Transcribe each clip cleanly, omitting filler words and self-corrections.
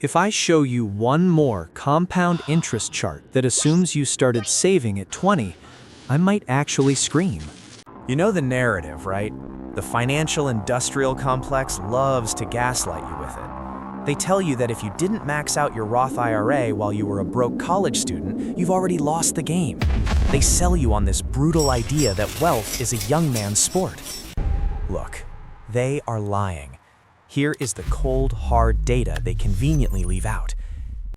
If I show you one more compound interest chart that assumes you started saving at 20, I might actually scream. You know the narrative, right? The financial industrial complex loves to gaslight you with it. They tell you that if you didn't max out your Roth IRA while you were a broke college student, you've already lost the game. They sell you on this brutal idea that wealth is a young man's sport. Look, they are lying. Here is the cold, hard data they conveniently leave out.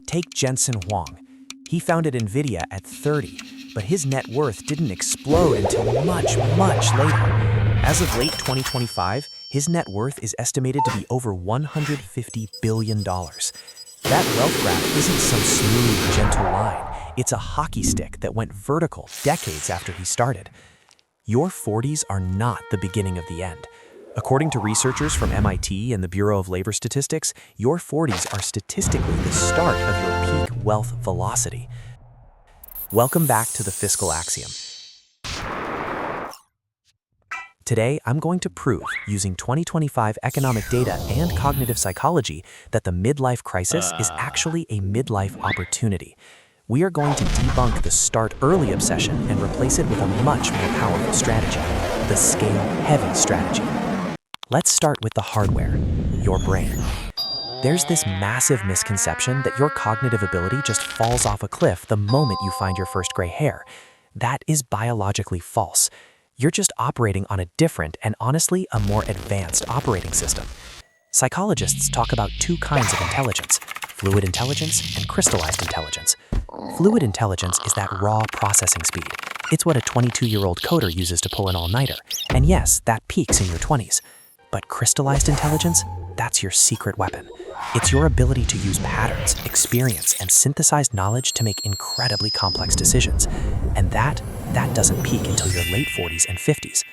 Take Jensen Huang. He founded NVIDIA at 30, but his net worth didn't explode until much, much later. As of late 2025, his net worth is estimated to be over $150 billion. That wealth graph isn't some smooth, gentle line. It's a hockey stick that went vertical decades after he started. Your 40s are not the beginning of the end. According to researchers from MIT and the Bureau of Labor Statistics, your 40s are statistically the start of your peak wealth velocity. Welcome back to the Fiscal Axiom. Today, I'm going to prove, using 2025 economic data and cognitive psychology, that the midlife crisis is actually a midlife opportunity. We are going to debunk the start early obsession and replace it with a much more powerful strategy, the scale-heavy strategy. Let's start with the hardware, your brain. There's this massive misconception that your cognitive ability just falls off a cliff the moment you find your first gray hair. That is biologically false. You're just operating on a different and honestly a more advanced operating system. Psychologists talk about two kinds of intelligence, fluid intelligence and crystallized intelligence. Fluid intelligence is that raw processing speed. It's what a 22-year-old coder uses to pull an all-nighter. And yes, that peaks in your 20s. But crystallized intelligence, that's your secret weapon. It's your ability to use patterns, experience, and synthesized knowledge to make incredibly complex decisions. And that doesn't peak until your late 40s and 50s.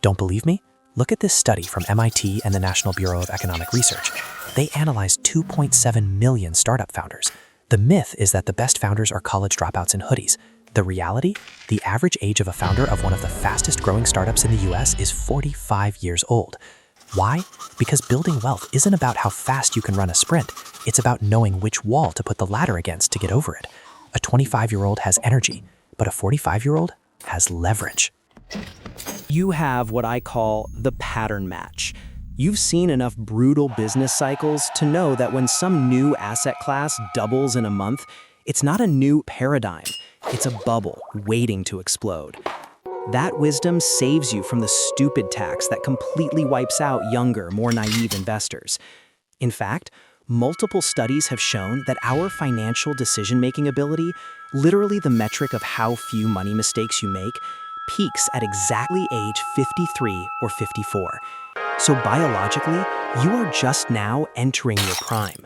Don't believe me? Look at this study from MIT and the National Bureau of Economic Research. They analyzed 2.7 million startup founders. The myth is that the best founders are college dropouts in hoodies. The reality? The average age of a founder of one of the fastest growing startups in the US is 45 years old. Why? Because building wealth isn't about how fast you can run a sprint. It's about knowing which wall to put the ladder against to get over it. A 25-year-old has energy, but a 45-year-old has leverage. You have what I call the pattern match. You've seen enough brutal business cycles to know that when some new asset class doubles in a month, it's not a new paradigm. It's a bubble waiting to explode. That wisdom saves you from the stupid tax that completely wipes out younger, more naive investors. In fact, multiple studies have shown that our financial decision-making ability, literally the metric of how few money mistakes you make, peaks at exactly age 53 or 54. So biologically, you are just now entering your prime.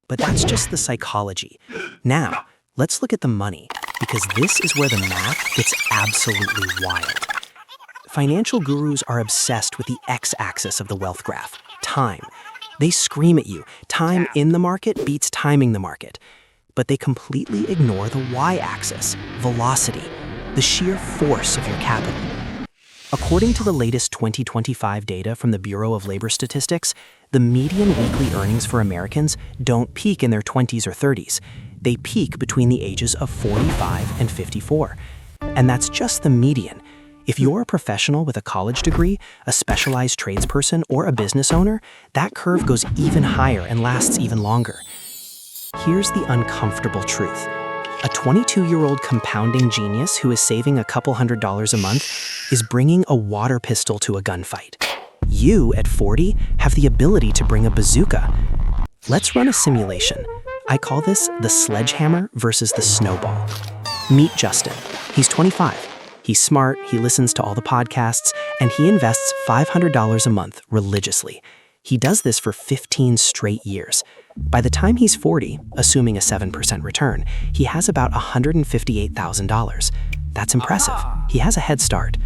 But that's just the psychology. Now, let's look at the money, because this is where the math gets absolutely wild. Financial gurus are obsessed with the x-axis of the wealth graph, time. They scream at you, time in the market beats timing the market. But they completely ignore the y-axis, velocity, the sheer force of your capital. According to the latest 2025 data from the Bureau of Labor Statistics, the median weekly earnings for Americans don't peak in their 20s or 30s. They peak between the ages of 45 and 54. And that's just the median. If you're a professional with a college degree, a specialized tradesperson, or a business owner, that curve goes even higher and lasts even longer. Here's the uncomfortable truth. A 22-year-old compounding genius who is saving a couple $100s a month is bringing a water pistol to a gunfight. You, at 40, have the ability to bring a bazooka. Let's run a simulation. I call this the Sledgehammer versus the Snowball. Meet Justin. He's 25. He's smart, he listens to all the podcasts, and he invests $500 a month religiously. He does this for 15 straight years. By the time he's 40, assuming a 7% return, he has about $158,000. That's impressive. He has a head start.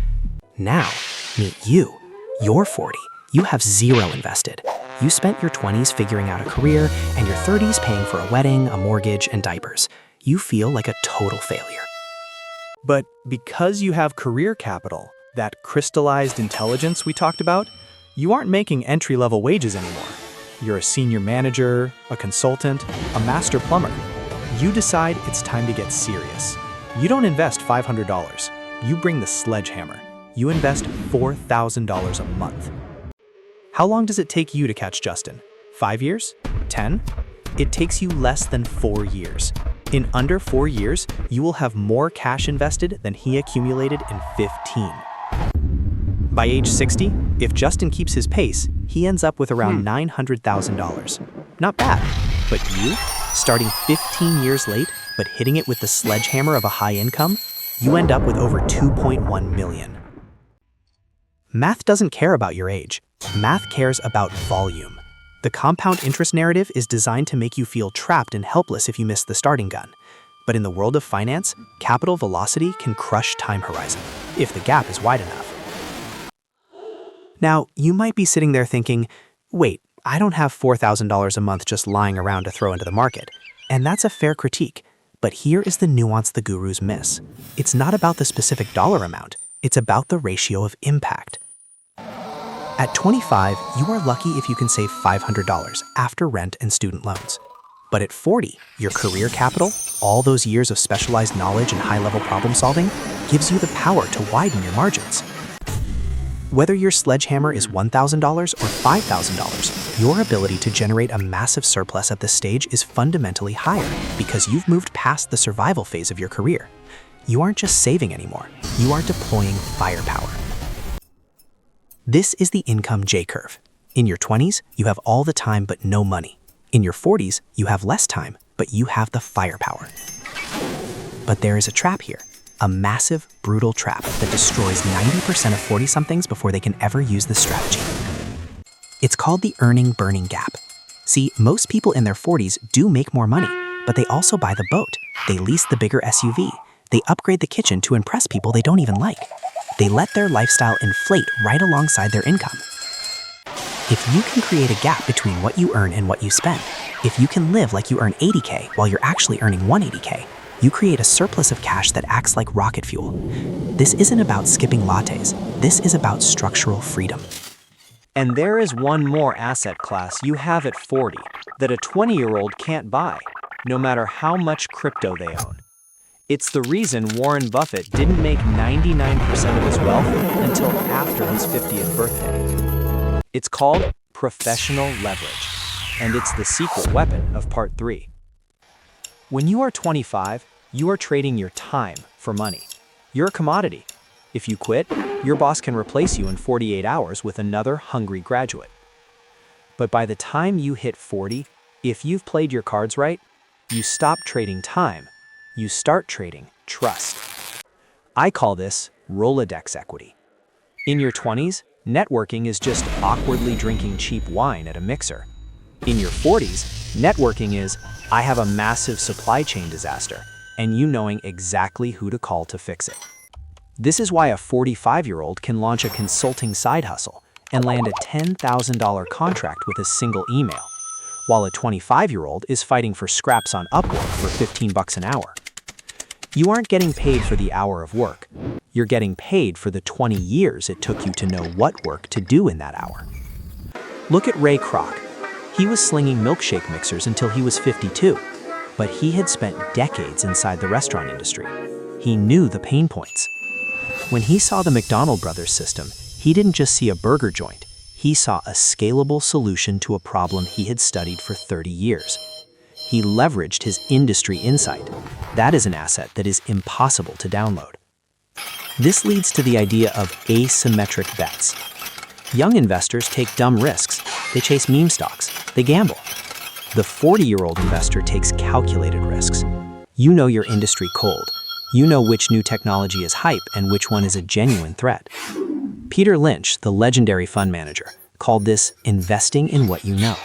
Now, meet you. You're 40. You have zero invested. You spent your 20s figuring out a career, and your 30s paying for a wedding, a mortgage, and diapers. You feel like a total failure. But because you have career capital, that crystallized intelligence we talked about, you aren't making entry-level wages anymore. you're a senior manager, a consultant, a master plumber. You decide it's time to get serious. You don't invest $500. You bring the sledgehammer. You invest $4,000 a month. How long does it take you to catch Justin? 5 years? 10? It takes you less than 4 years. In under 4 years, you will have more cash invested than he accumulated in 15. By age 60, if Justin keeps his pace, he ends up with around $900,000. Not bad, but you, starting 15 years late, but hitting it with the sledgehammer of a high income, you end up with over $2.1 million. Math doesn't care about your age. Math cares about volume. The compound interest narrative is designed to make you feel trapped and helpless if you miss the starting gun. But in the world of finance, capital velocity can crush time horizon, if the gap is wide enough. Now, you might be sitting there thinking, wait, I don't have $4,000 a month just lying around to throw into the market. And that's a fair critique. But here is the nuance the gurus miss. It's not about the specific dollar amount. It's about the ratio of impact. At 25, you are lucky if you can save $500 after rent and student loans. But at 40, your career capital, all those years of specialized knowledge and high-level problem solving, gives you the power to widen your margins. Whether your sledgehammer is $1,000 or $5,000, your ability to generate a massive surplus at this stage is fundamentally higher because you've moved past the survival phase of your career. You aren't just saving anymore, you are deploying firepower. This is the income J-curve. In your 20s, you have all the time but no money. In your 40s, you have less time, but you have the firepower. But there is a trap here. A massive, brutal trap that destroys 90% of 40-somethings before they can ever use this strategy. It's called the earning-burning gap. See, most people in their 40s do make more money, but they also buy the boat, they lease the bigger SUV, they upgrade the kitchen to impress people they don't even like. They let their lifestyle inflate right alongside their income. If you can create a gap between what you earn and what you spend, if you can live like you earn $80K while you're actually earning $180K, you create a surplus of cash that acts like rocket fuel. This isn't about skipping lattes. This is about structural freedom. And there is one more asset class you have at 40 that a 20-year-old can't buy, no matter how much crypto they own. It's the reason Warren Buffett didn't make 99% of his wealth until after his 50th birthday. It's called professional leverage, and it's the secret weapon of part 3. When you are 25, you are trading your time for money. You're a commodity. If you quit, your boss can replace you in 48 hours with another hungry graduate. But by the time you hit 40, if you've played your cards right, you stop trading time. You start trading trust. I call this Rolodex equity. In your 20s, networking is just awkwardly drinking cheap wine at a mixer. In your 40s, networking is, I have a massive supply chain disaster, and you knowing exactly who to call to fix it. This is why a 45-year-old can launch a consulting side hustle and land a $10,000 contract with a single email, while a 25-year-old is fighting for scraps on Upwork for $15 an hour. You aren't getting paid for the hour of work. You're getting paid for the 20 years it took you to know what work to do in that hour. Look at Ray Kroc. He was slinging milkshake mixers until he was 52, but he had spent decades inside the restaurant industry. He knew the pain points. When he saw the McDonald Brothers system, he didn't just see a burger joint. He saw a scalable solution to a problem he had studied for 30 years. He leveraged his industry insight. That is an asset that is impossible to download. This leads to the idea of asymmetric bets. Young investors take dumb risks. They chase meme stocks. They gamble. The 40-year-old investor takes calculated risks. You know your industry cold. You know which new technology is hype and which one is a genuine threat. Peter Lynch, the legendary fund manager, called this investing in what you know.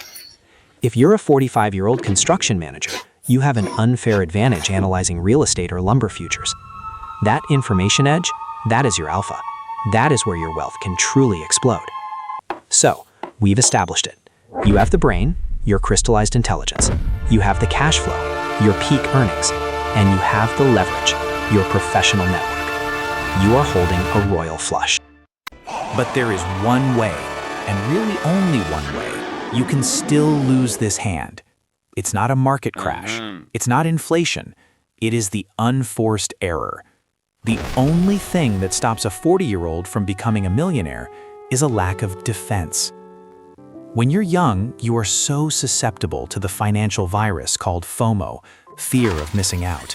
If you're a 45-year-old construction manager, you have an unfair advantage analyzing real estate or lumber futures. That information edge, that is your alpha. That is where your wealth can truly explode. So, we've established it. You have the brain, your crystallized intelligence. You have the cash flow, your peak earnings. And you have the leverage, your professional network. You are holding a royal flush. But there is one way, and really only one way, You can still lose this hand. It's not a market crash. It's not inflation. It is the unforced error. The only thing that stops a 40-year-old from becoming a millionaire is a lack of defense. When you're young, you are so susceptible to the financial virus called FOMO, fear of missing out.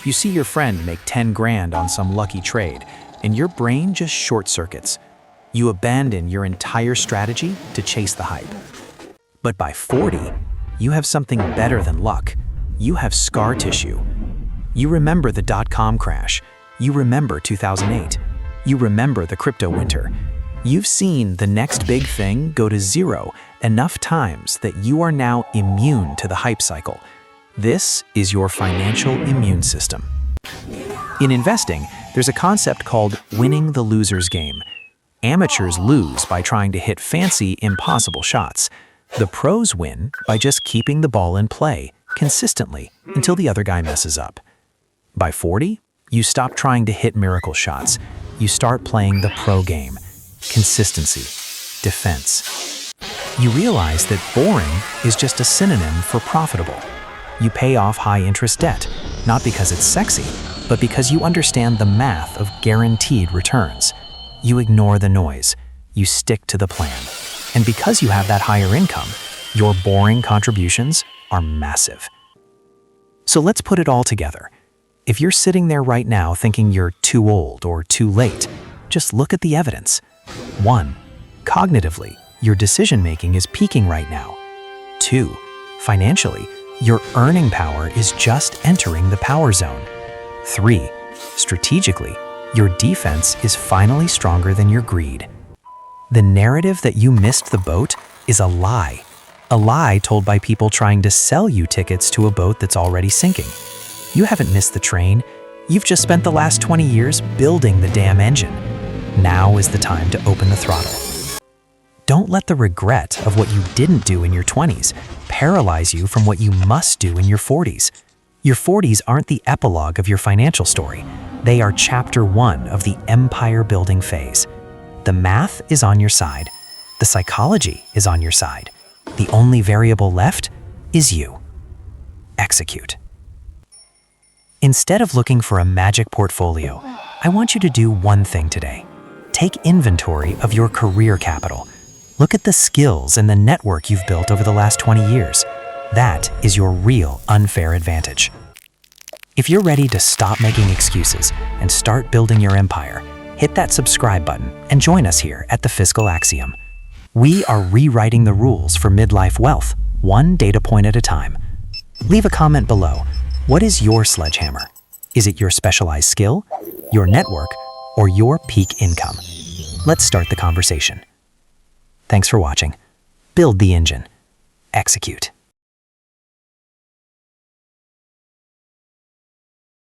You see your friend make 10 grand on some lucky trade, and your brain just short-circuits. You abandon your entire strategy to chase the hype. But by 40, you have something better than luck. You have scar tissue. You remember the dot-com crash. You remember 2008. You remember the crypto winter. You've seen the next big thing go to zero enough times that you are now immune to the hype cycle. This is your financial immune system. In investing, there's a concept called winning the loser's game. Amateurs lose by trying to hit fancy, impossible shots. The pros win by just keeping the ball in play consistently until the other guy messes up. By 40, you stop trying to hit miracle shots. You start playing the pro game. Consistency, defense. You realize that boring is just a synonym for profitable. You pay off high-interest debt, not because it's sexy, but because you understand the math of guaranteed returns. You ignore the noise. You stick to the plan. And because you have that higher income, your boring contributions are massive. So let's put it all together. If you're sitting there right now thinking you're too old or too late, just look at the evidence. 1. Cognitively, your decision-making is peaking right now. 2. Financially, your earning power is just entering the power zone. 3. Strategically, your defense is finally stronger than your greed. The narrative that you missed the boat is a lie told by people trying to sell you tickets to a boat that's already sinking. You haven't missed the train. You've just spent the last 20 years building the damn engine. Now is the time to open the throttle. Don't let the regret of what you didn't do in your 20s paralyze you from what you must do in your 40s. Your 40s aren't the epilogue of your financial story. They are chapter 1 of the empire-building phase. The math is on your side. The psychology is on your side. The only variable left is you. Execute. Instead of looking for a magic portfolio, I want you to do one thing today. Take inventory of your career capital. Look at the skills and the network you've built over the last 20 years. That is your real unfair advantage. If you're ready to stop making excuses and start building your empire, hit that subscribe button and join us here at the Fiscal Axiom. We are rewriting the rules for midlife wealth, one data point at a time. Leave a comment below. What is your sledgehammer? Is it your specialized skill, your network, or your peak income? Let's start the conversation. Thanks for watching. Build the engine. Execute.